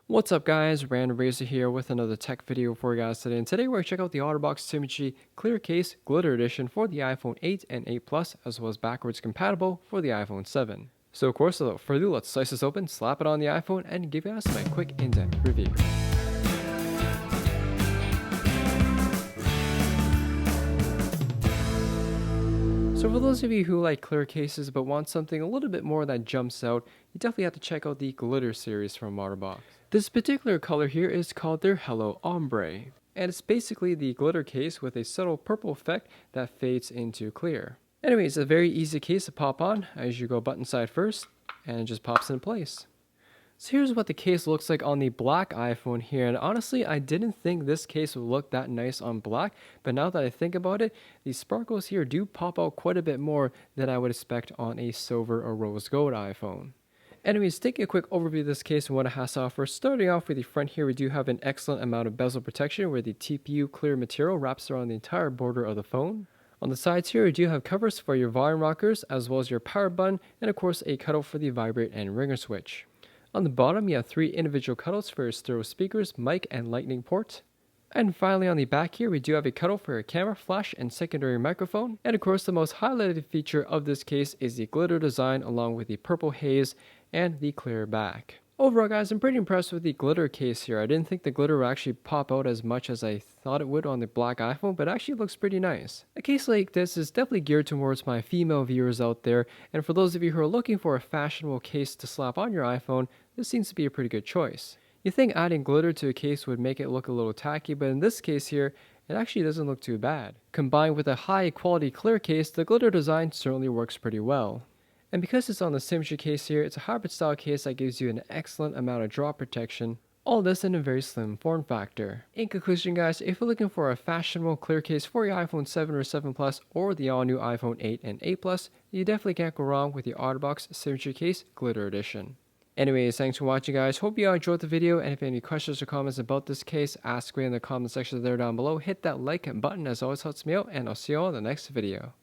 What's up guys, Random Razor here with another tech video for you guys today, and today we're going to check out the OtterBox Symmetry Clear Case Glitter Edition for the iPhone 8 and 8 Plus, as well as backwards compatible for the iPhone 7. So of course, without further ado, let's slice this open, slap it on the iPhone, and give you guys my quick in-depth review. So for those of you who like clear cases but want something a little bit more that jumps out, you definitely have to check out the Glitter series from OtterBox. This particular color here is called their Hello Ombre, and it's basically the glitter case with a subtle purple effect that fades into clear. Anyways, it's a very easy case to pop on as you go button side first, and it just pops in place. So here's what the case looks like on the black iPhone here, and honestly I didn't think this case would look that nice on black, but now that I think about it, the sparkles here do pop out quite a bit more than I would expect on a silver or rose gold iPhone. Anyways, taking a quick overview of this case and what it has to offer. Starting off with the front here, we do have an excellent amount of bezel protection where the TPU clear material wraps around the entire border of the phone. On the sides here, we do have covers for your volume rockers as well as your power button, and of course a cutout for the vibrate and ringer switch. On the bottom, you have 3 individual cutouts for your stereo speakers, mic, and lightning port. And finally on the back here, we do have a cutout for your camera, flash, and secondary microphone. And of course, the most highlighted feature of this case is the glitter design along with the purple haze and the clear back. Overall guys, I'm pretty impressed with the glitter case here. I didn't think the glitter would actually pop out as much as I thought it would on the black iPhone, but it actually looks pretty nice. A case like this is definitely geared towards my female viewers out there, and for those of you who are looking for a fashionable case to slap on your iPhone, this seems to be a pretty good choice. You think adding glitter to a case would make it look a little tacky, but in this case here, it actually doesn't look too bad. Combined with a high quality clear case, the glitter design certainly works pretty well. And because it's on the Symmetry case here, it's a hybrid style case that gives you an excellent amount of drop protection. All this in a very slim form factor. In conclusion guys, if you're looking for a fashionable clear case for your iPhone 7 or 7 Plus or the all new iPhone 8 and 8 Plus, you definitely can't go wrong with the OtterBox Symmetry Case Glitter Edition. Anyways, thanks for watching guys, hope you all enjoyed the video, and if you have any questions or comments about this case, ask away in the comment section there down below. Hit that like button as always helps me out, and I'll see you all in the next video.